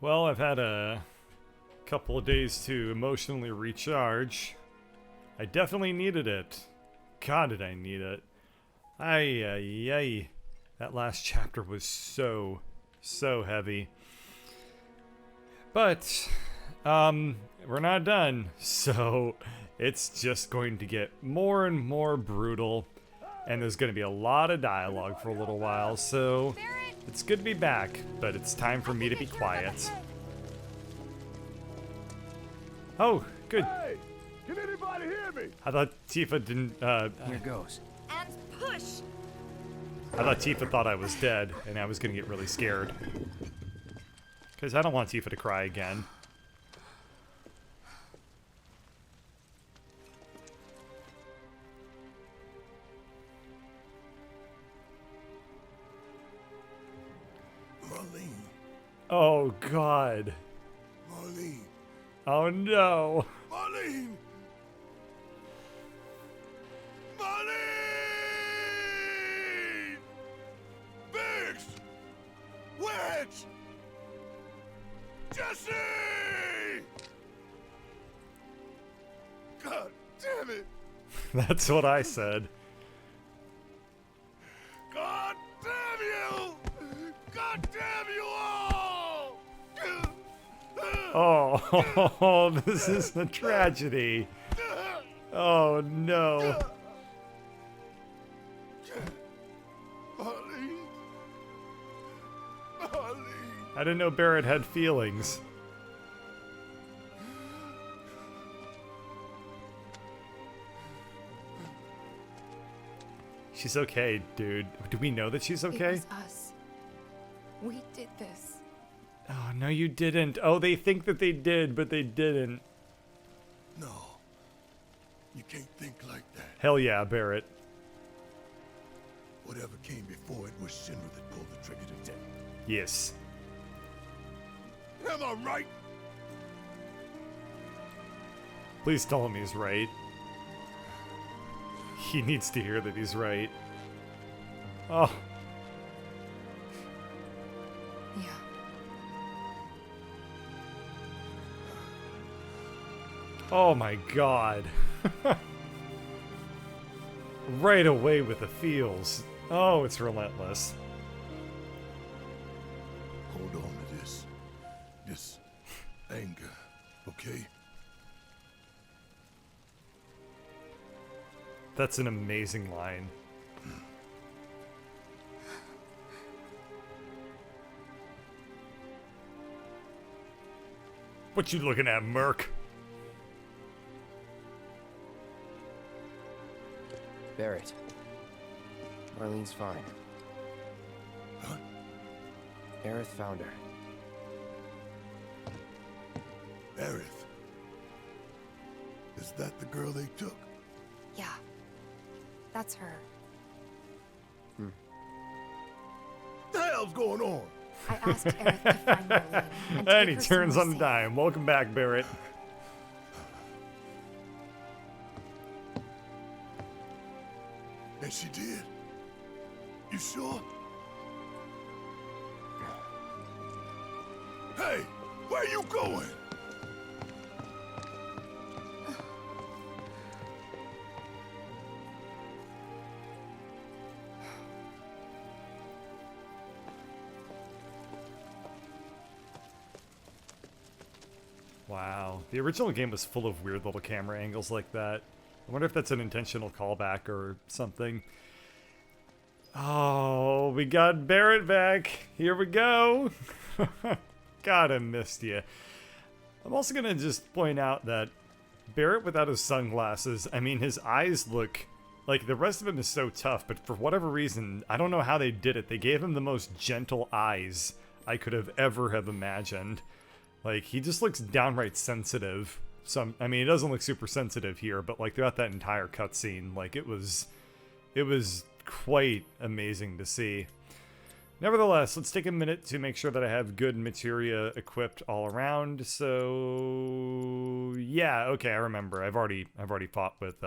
Well, I've had a couple of days to emotionally recharge. I definitely needed it. God, did I need it. Ay, ay, ay. That last chapter was so heavy. But, we're not done. So, it's just going to get more and more brutal. And there's going to be a lot of dialogue for a little while, so it's good to be back, but it's time for me to be quiet. Oh, good. Hey, can anybody hear me? I thought Tifa didn't, Here goes. And push! I thought Tifa thought I was dead, and I was gonna get really scared. Because I don't want Tifa to cry again. Marlene, Oh, God. Marlene, Oh, no. Marlene! Marlene! Biggs! Wedge! Jesse! God damn it! That's what I said. God damn you! God damn you all! Oh, this is a tragedy. Oh, no. Marlene! Marlene! I didn't know Barrett had feelings. She's okay, dude. Do we know that she's It okay? was us. We did this. Oh, no, you didn't. Oh, they think that they did, but they didn't. No. You can't think like that. Hell yeah, Barrett. Whatever came before it was Shinra that pulled the trigger to death. Yes. Am I right? Please tell him he's right. He needs to hear that he's right. Oh, Yeah. oh my God. Right away with the feels. Oh, it's relentless. Hold on to this anger, okay? That's an amazing line. What you looking at, Merc? Barrett. Marlene's fine. Huh? Aerith found her. Aerith. Is that the girl they took? Yeah. That's her. The hell's going on? I asked Aerith to find Marlene and And take he her turns somewhere on a safe. dime. Welcome back, Barrett. And she did? You sure? Hey, where you going? Wow. The original game was full of weird little camera angles like that. I wonder if that's an intentional callback or something. Oh, we got Barrett back. Here we go. God, I missed you. I'm also going to just point out that Barrett without his sunglasses, I mean, his eyes look like the rest of him is so tough, but for whatever reason, I don't know how they did it. They gave him the most gentle eyes I could have ever have imagined. Like, he just looks downright sensitive. I mean, he doesn't look super sensitive here, but like throughout that entire cutscene, like it was quite amazing to see. Nevertheless, let's take a minute to make sure that I have good materia equipped all around. So yeah, okay, I remember. I've already fought with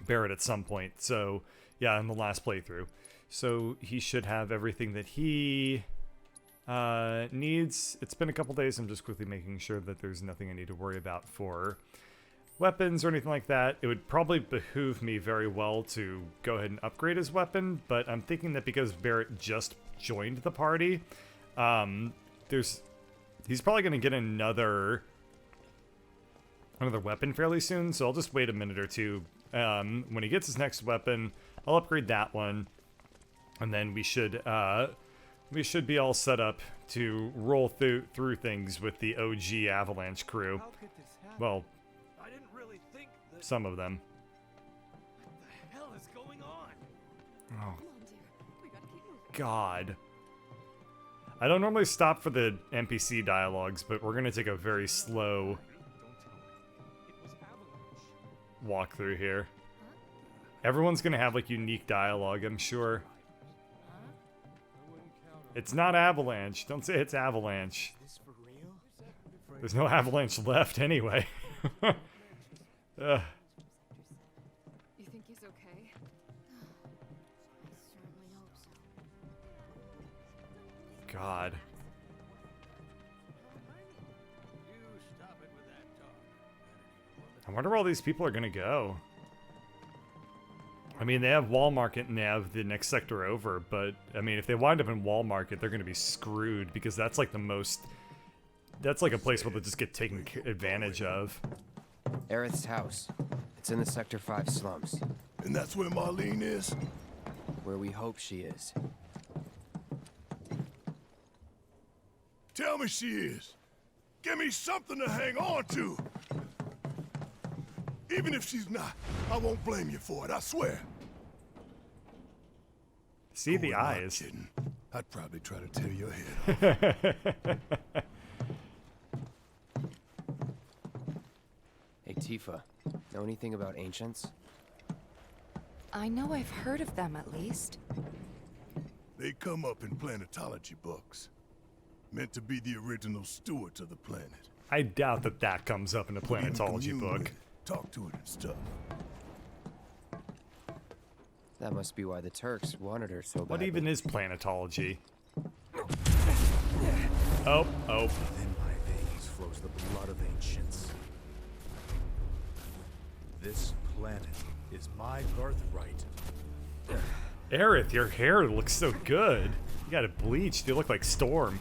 Barrett at some point. So yeah, in the last playthrough. So he should have everything that he Needs, it's been a couple days. I'm just quickly making sure that there's nothing I need to worry about for weapons or anything like that. It would probably behoove me very well to go ahead and upgrade his weapon, but I'm thinking that because Barrett just joined the party, he's probably going to get another weapon fairly soon, so I'll just wait a minute or two. When he gets his next weapon, I'll upgrade that one, and then we should be all set up to roll through things with the OG Avalanche crew. Well, I didn't really think that. some of them. What the hell is going on? Oh, God. I don't normally stop for the NPC dialogues, but we're going to take a very slow walk through here. Everyone's going to have, like, unique dialogue, I'm sure. It's not Avalanche. Don't say it's Avalanche. There's no Avalanche left anyway. You think he's okay? I certainly hope so. God. I wonder where all these people are gonna go. I mean, they have Wall Market and they have the next sector over, but I mean, if they wind up in Wall Market, they're gonna be screwed because that's like the most. That's like a place where they'll just get taken advantage of. Aerith's house. It's in the Sector 5 slums, And that's where Marlene is? where we hope she is. Tell me she is. Give me something to hang on to. Even if she's not, I won't blame you for it, I swear. See the Who am I eyes. kidding? I'd probably try to tear your head off. Hey, Tifa, know anything about ancients? I know I've heard of them at least. They come up in planetology books. Meant to be the original stewards of the planet. I doubt that that comes up in a Even planetology commune book. with it, talk to it and stuff. That must be why the Turks wanted her so badly. What even is planetology? Oh, oh. In my veins flows the blood of ancients. This planet is my birthright. Aerith, your hair looks so good. You got it bleached. You look like Storm.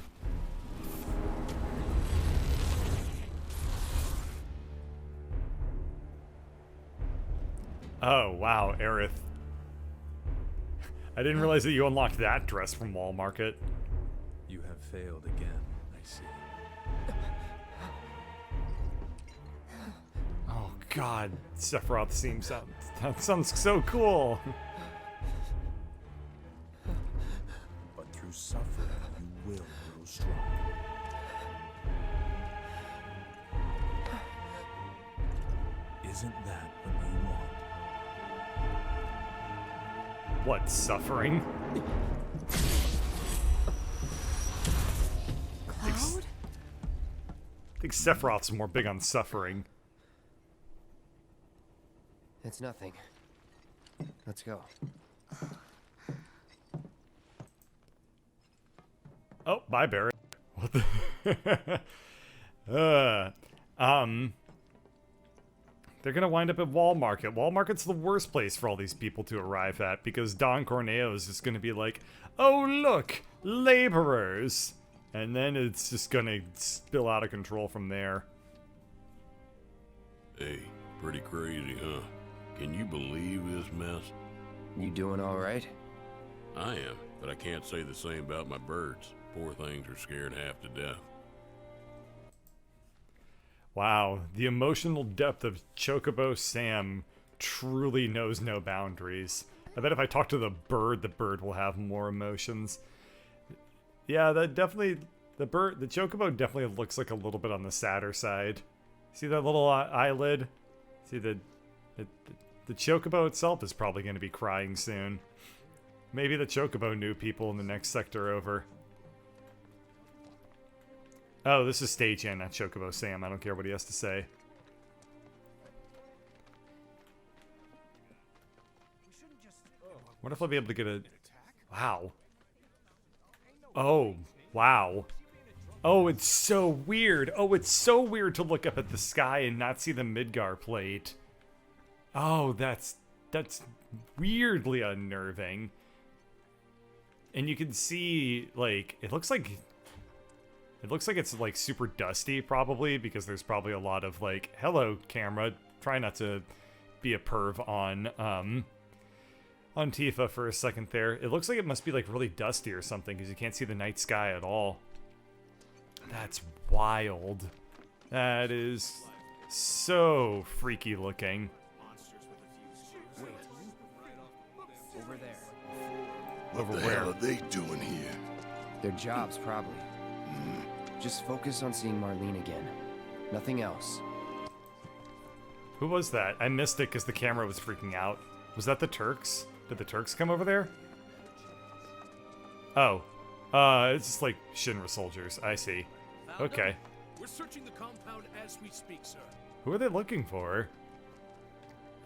Oh, wow, Aerith. I didn't realize that you unlocked that dress from Wall Market. You have failed again, I see. Oh, God. Sephiroth theme that sounds so cool. But through suffering, you will grow strong. Isn't that what you want? What, suffering? Cloud? I think Sephiroth's more big on suffering. It's nothing. Let's go. Oh, bye, Barrett. What the? They're gonna wind up at Wall Market. Wall Market's the worst place for all these people to arrive at because Don Corneo is just gonna be like, "Oh look, laborers," and then it's just gonna spill out of control from there. Hey, pretty crazy, huh? Can you believe this mess? You doing all right? I am, but I can't say the same about my birds. Poor things are scared half to death. Wow, the emotional depth of Chocobo Sam truly knows no boundaries. I bet if I talk to the bird will have more emotions. Yeah, that definitely, the Chocobo definitely looks like a little bit on the sadder side. See that little eyelid? See the Chocobo itself is probably going to be crying soon. Maybe the Chocobo knew people in the next sector over. Oh, this is Stagehand, not Chocobo Sam. I don't care what he has to say. What if I'll be able to get a... Wow. Oh, Wow. Oh, it's so weird. Oh, it's so weird to look up at the sky and not see the Midgar plate. Oh, that's weirdly unnerving. And you can see, like, it looks like it's, like, super dusty, probably, because there's probably a lot of, like, hello, camera, try not to be a perv on Tifa for a second there. It looks like it must be, like, really dusty or something, because you can't see the night sky at all. That's wild. That is so freaky looking. Wait. Over there. What the hell are they doing here? Their jobs, probably. Just focus on seeing Marlene again. Nothing else. Who was that? I missed it because the camera was freaking out. Was that the Turks? Did the Turks come over there? Oh. It's just like Shinra soldiers. I see. Okay. We're searching the compound as we speak, sir. Who are they looking for?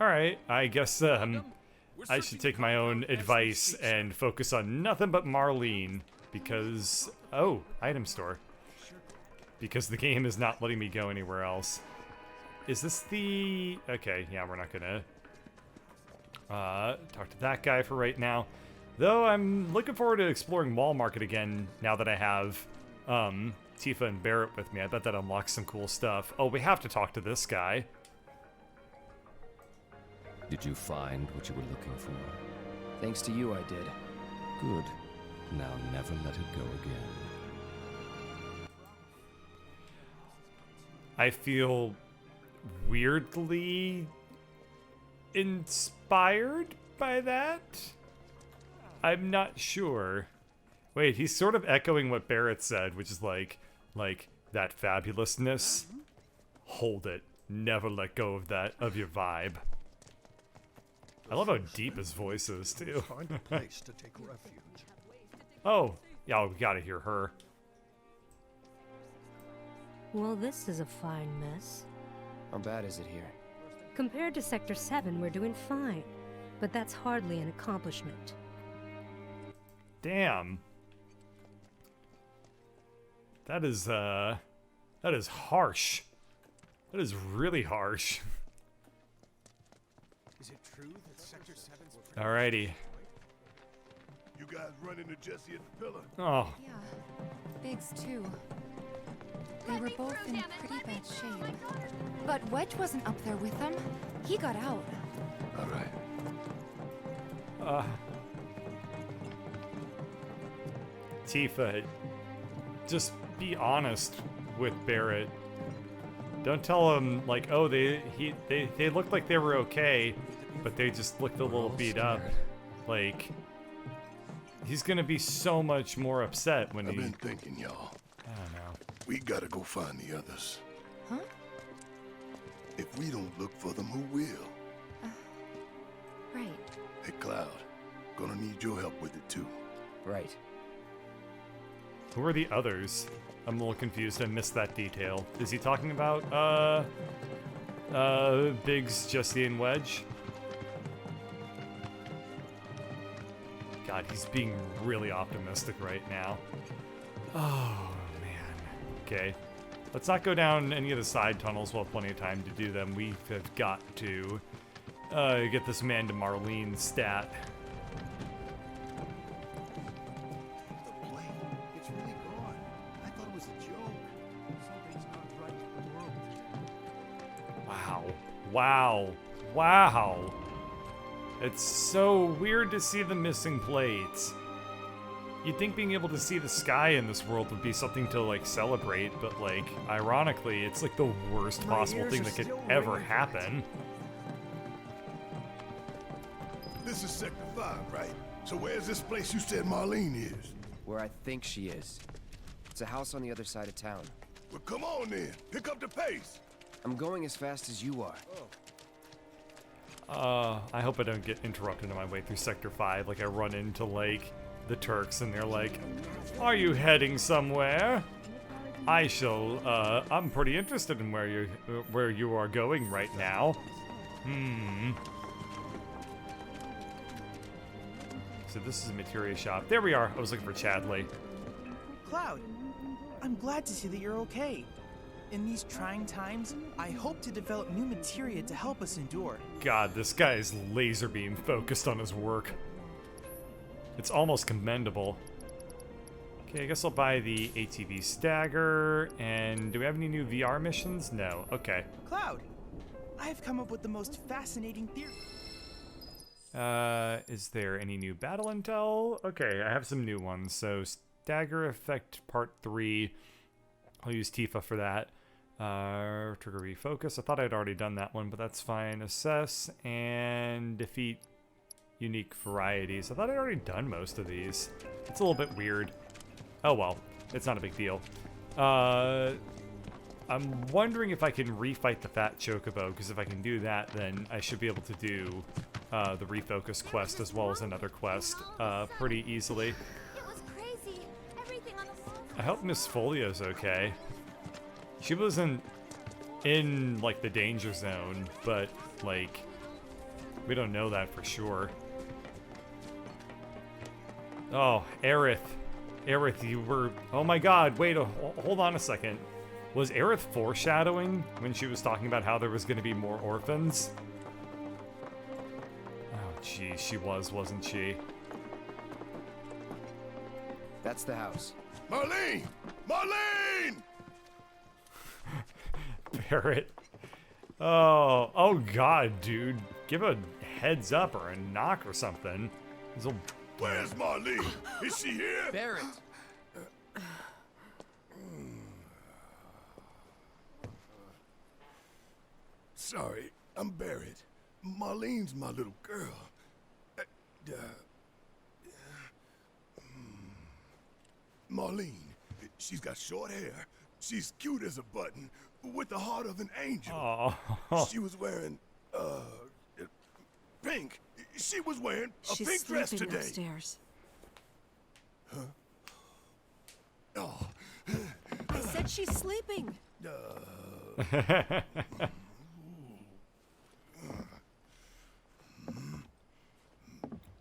Alright, I guess, I should take my own advice and focus on nothing but Marlene. Because... Oh, item store. Because the game is not letting me go anywhere else. Is this the... Okay, yeah, we're not gonna... talk to that guy for right now. Though I'm looking forward to exploring Mall Market again now that I have, Tifa and Barrett with me. I bet that unlocks some cool stuff. Oh, we have to talk to this guy. Did you find what you were looking for? Thanks to you, I did. Good. Now never let it go again. I feel weirdly inspired by that? I'm not sure. Wait, he's sort of echoing what Barrett said, which is like that fabulousness. Hold it. Never let go of that, of your vibe. I love how deep his voice is, too. Find a place to take refuge. Oh, yeah, we gotta hear her. Well, this is a fine mess. How bad is it here? Compared to Sector 7, we're doing fine. But that's hardly an accomplishment. Damn. That is harsh. That is really harsh. Is it true that Sector 7's... Alrighty. You guys run into Jesse at the pillar? Oh. Yeah. Biggs, too. They were both in pretty bad shape. But Wedge wasn't up there with them. He got out. All right. Tifa, just be honest with Barrett. Don't tell him like, oh, they looked like they were okay, but they just looked a little beat up. Like, he's gonna be so much more upset when I've been thinking, y'all. I don't know. We gotta go find the others. Huh? If we don't look for them, who will? Right. Hey, Cloud. Gonna need your help with it, too. Right. Who are the others? I'm a little confused. I missed that detail. Is he talking about, Biggs, Jesse, and Wedge? God, he's being really optimistic right now. Oh, man. Okay. Let's not go down any of the side tunnels. We'll have plenty of time to do them. We have got to, get this man to Marlene's stat. It's really gone. I thought it was a joke. Something's not right with the world. Wow. Wow. Wow. It's so weird to see the missing plates. You'd think being able to see the sky in this world would be something to, like, celebrate, but, like, ironically, it's, like, the worst possible thing that could ever happen. This is Sector 5, right? So where's this place you said Marlene is? Where I think she is. It's a house on the other side of town. Well, come on then. Pick up the pace. I'm going as fast as you are. I hope I don't get interrupted on my way through Sector 5, like I run into, like, the Turks and they're like, are you heading somewhere? I shall, I'm pretty interested in where you are going right now. So this is a materia shop. There we are. I was looking for Chadley. Cloud, I'm glad to see that you're okay. In these trying times, I hope to develop new materia to help us endure. God, this guy is laser beam focused on his work. It's almost commendable. Okay, I guess I'll buy the ATV stagger. And do we have any new VR missions? No. Okay. Cloud, I have come up with the most fascinating theory. Is there any new battle intel? Okay, I have some new ones. So, stagger effect part 3. I'll use Tifa for that. Trigger refocus. I thought I'd already done that one, but that's fine. Assess and defeat unique varieties. I thought I'd already done most of these. It's a little bit weird. Oh well, it's not a big deal. I'm wondering if I can refight the fat chocobo, because if I can do that, then I should be able to do the refocus quest as well as another quest pretty easily. I hope Miss Folio's okay. She wasn't in, like, the danger zone, but, like, we don't know that for sure. Oh, Aerith. Aerith, you were... Oh my god, wait, hold on a second. Was Aerith foreshadowing when she was talking about how there was going to be more orphans? Oh, geez, she was, wasn't she? That's the house. Marlene! Marlene! Barrett. Oh god, dude. Give a heads up or a knock or something. Where's Marlene? Is she here? Barrett! Sorry, I'm Barrett. Marlene's my little girl. Marlene, she's got short hair. She's cute as a button, with the heart of an angel. Oh. She was wearing, pink. She was wearing a pink dress today. Upstairs. Huh? Oh. I said she's sleeping.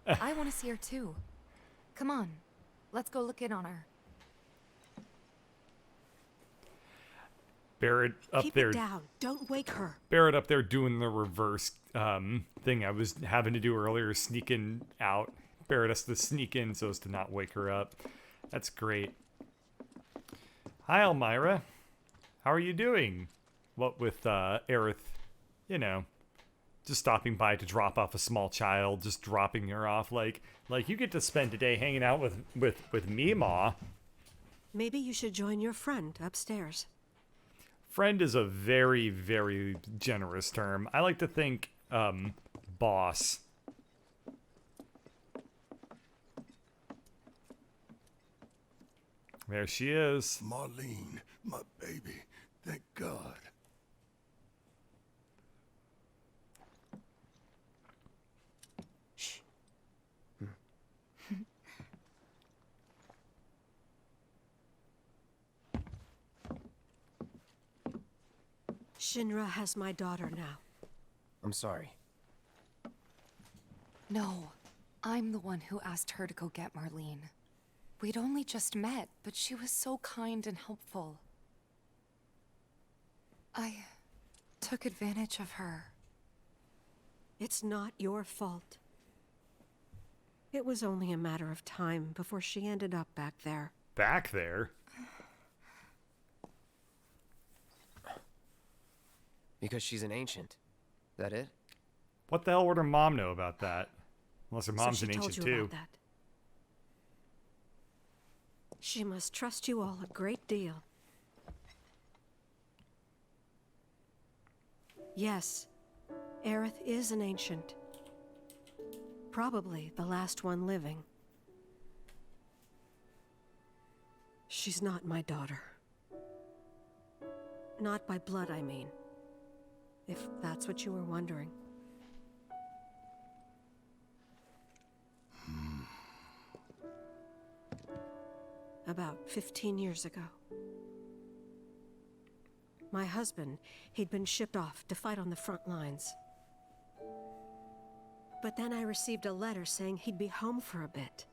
I want to see her too. Come on, let's go look in on her. Barrett up Keep there. it down. Don't wake her. Barrett up there doing the reverse thing I was having to do earlier, sneaking out. Barrett has to sneak in so as to not wake her up. That's great. Hi, Elmira. How are you doing? What with Aerith, you know, just stopping by to drop off a small child, just dropping her off like you get to spend today hanging out with me, Ma. Maybe you should join your friend upstairs. Friend is a very, very generous term. I like to think boss. There she is. Marlene, my baby. Thank God. Shh. Shinra has my daughter now. I'm sorry. No, I'm the one who asked her to go get Marlene. We'd only just met, but she was so kind and helpful. I took advantage of her. It's not your fault. It was only a matter of time before she ended up back there. Back there? Because she's an ancient. That it? What the hell would her mom know about that? Unless her mom's So an she told ancient you too. about that. She must trust you all a great deal. Yes, Aerith is an ancient. Probably the last one living. She's not my daughter. Not by blood, I mean. If that's what you were wondering. About 15 years ago. My husband, he'd been shipped off to fight on the front lines. But then I received a letter saying he'd be home for a bit.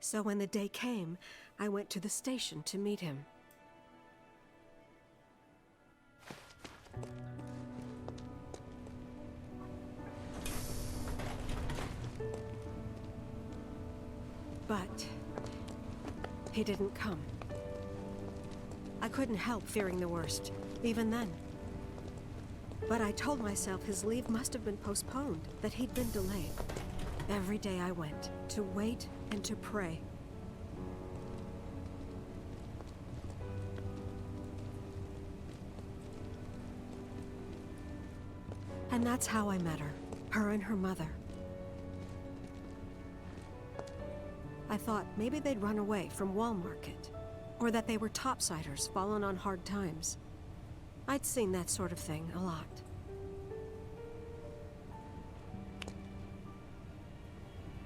So when the day came, I went to the station to meet him. But he didn't come. I couldn't help fearing the worst, even then. But I told myself his leave must have been postponed, that he'd been delayed. Every day I went, to wait and to pray. And that's how I met her and her mother. I thought maybe they'd run away from Wall Market, or that they were topsiders fallen on hard times. I'd seen that sort of thing a lot.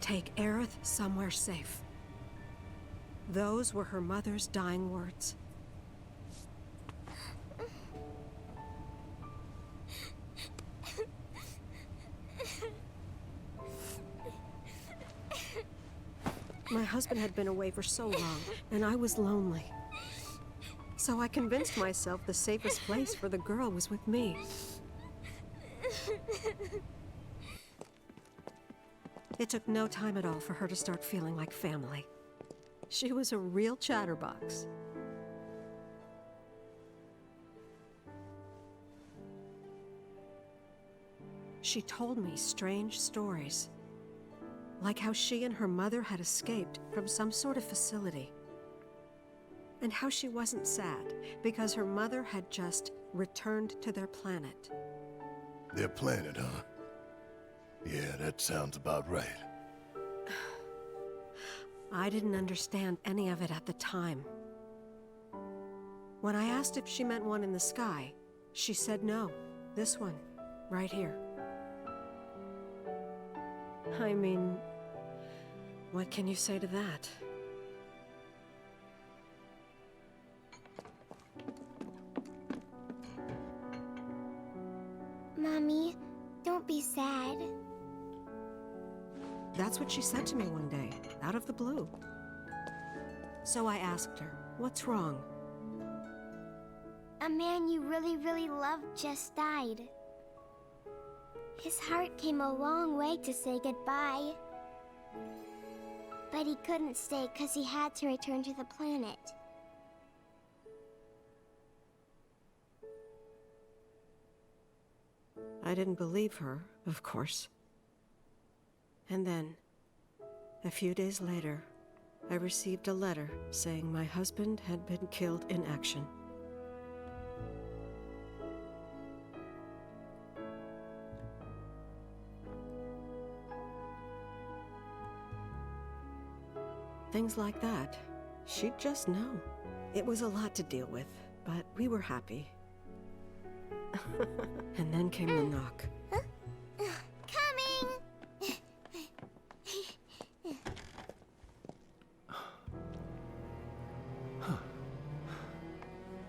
Take Aerith somewhere safe. Those were her mother's dying words. My husband had been away for so long, and I was lonely. So I convinced myself the safest place for the girl was with me. It took no time at all for her to start feeling like family. She was a real chatterbox. She told me strange stories. Like how she and her mother had escaped from some sort of facility. And how she wasn't sad because her mother had just returned to their planet. Their planet, huh? Yeah, that sounds about right. I didn't understand any of it at the time. When I asked if she meant one in the sky, she said no. This one, right here. I mean, what can you say to that? Mommy, don't be sad. That's what she said to me one day, out of the blue. So I asked her, what's wrong? A man you really, really loved just died. His heart came a long way to say goodbye. But he couldn't stay because he had to return to the planet. I didn't believe her, of course. And then, a few days later, I received a letter saying my husband had been killed in action. Things like that. She'd just know. It was a lot to deal with, but we were happy. And then came the knock. Coming!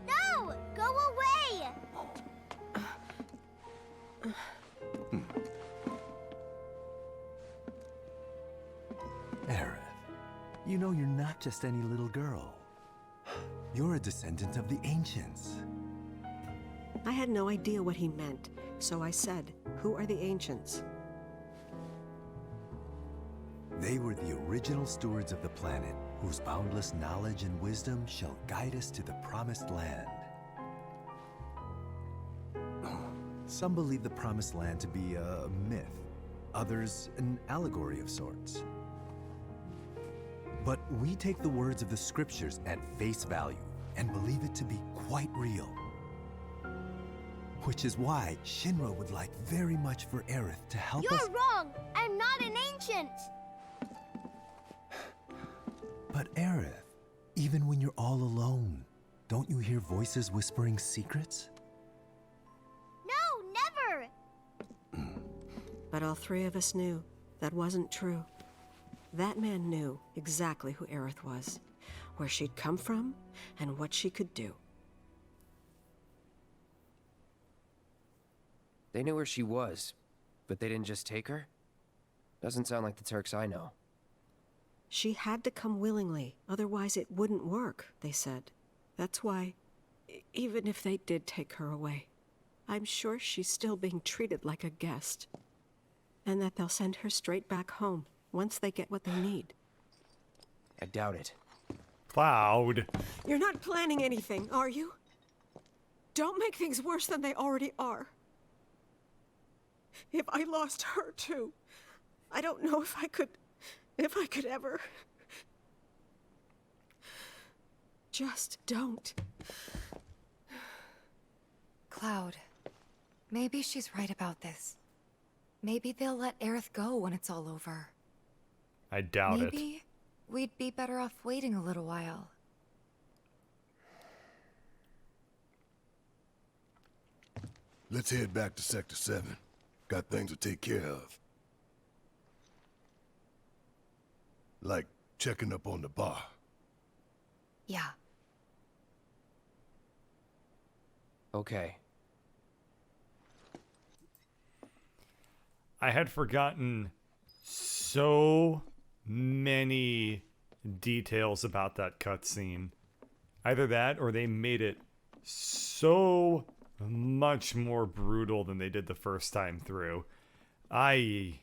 No! Go away! Aerith, you know you're not just any little girl. You're a descendant of the ancients. I had no idea what he meant, so I said, "Who are the ancients?" They were the original stewards of the planet, whose boundless knowledge and wisdom shall guide us to the promised land. Some believe the promised land to be a myth, others an allegory of sorts. But we take the words of the scriptures at face value and believe it to be quite real. Which is why Shinra would like very much for Aerith to help us— You're wrong! I'm not an ancient! But Aerith, even when you're all alone, don't you hear voices whispering secrets? No, never! But all three of us knew that wasn't true. That man knew exactly who Aerith was, where she'd come from, and what she could do. They knew where she was, but they didn't just take her? Doesn't sound like the Turks I know. She had to come willingly, otherwise it wouldn't work, they said. That's why, even if they did take her away, I'm sure she's still being treated like a guest. And that they'll send her straight back home once they get what they need. I doubt it. Cloud. You're not planning anything, are you? Don't make things worse than they already are. If I lost her too, I don't know if I could ever. Just don't. Cloud, maybe she's right about this. Maybe they'll let Aerith go when it's all over. I doubt it. Maybe we'd be better off waiting a little while. Let's head back to Sector 7. Got things to take care of. Like checking up on the bar. Yeah. Okay. I had forgotten so many details about that cutscene. Either that or they made it so much more brutal than they did the first time through. That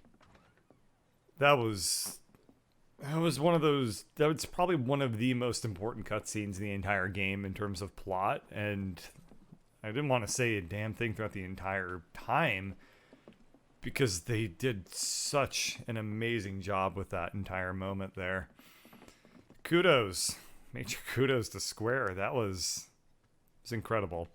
was one of those, that was probably one of the most important cutscenes in the entire game in terms of plot, and I didn't want to say a damn thing throughout the entire time because they did such an amazing job with that entire moment there. Kudos. Major kudos to Square. That was incredible.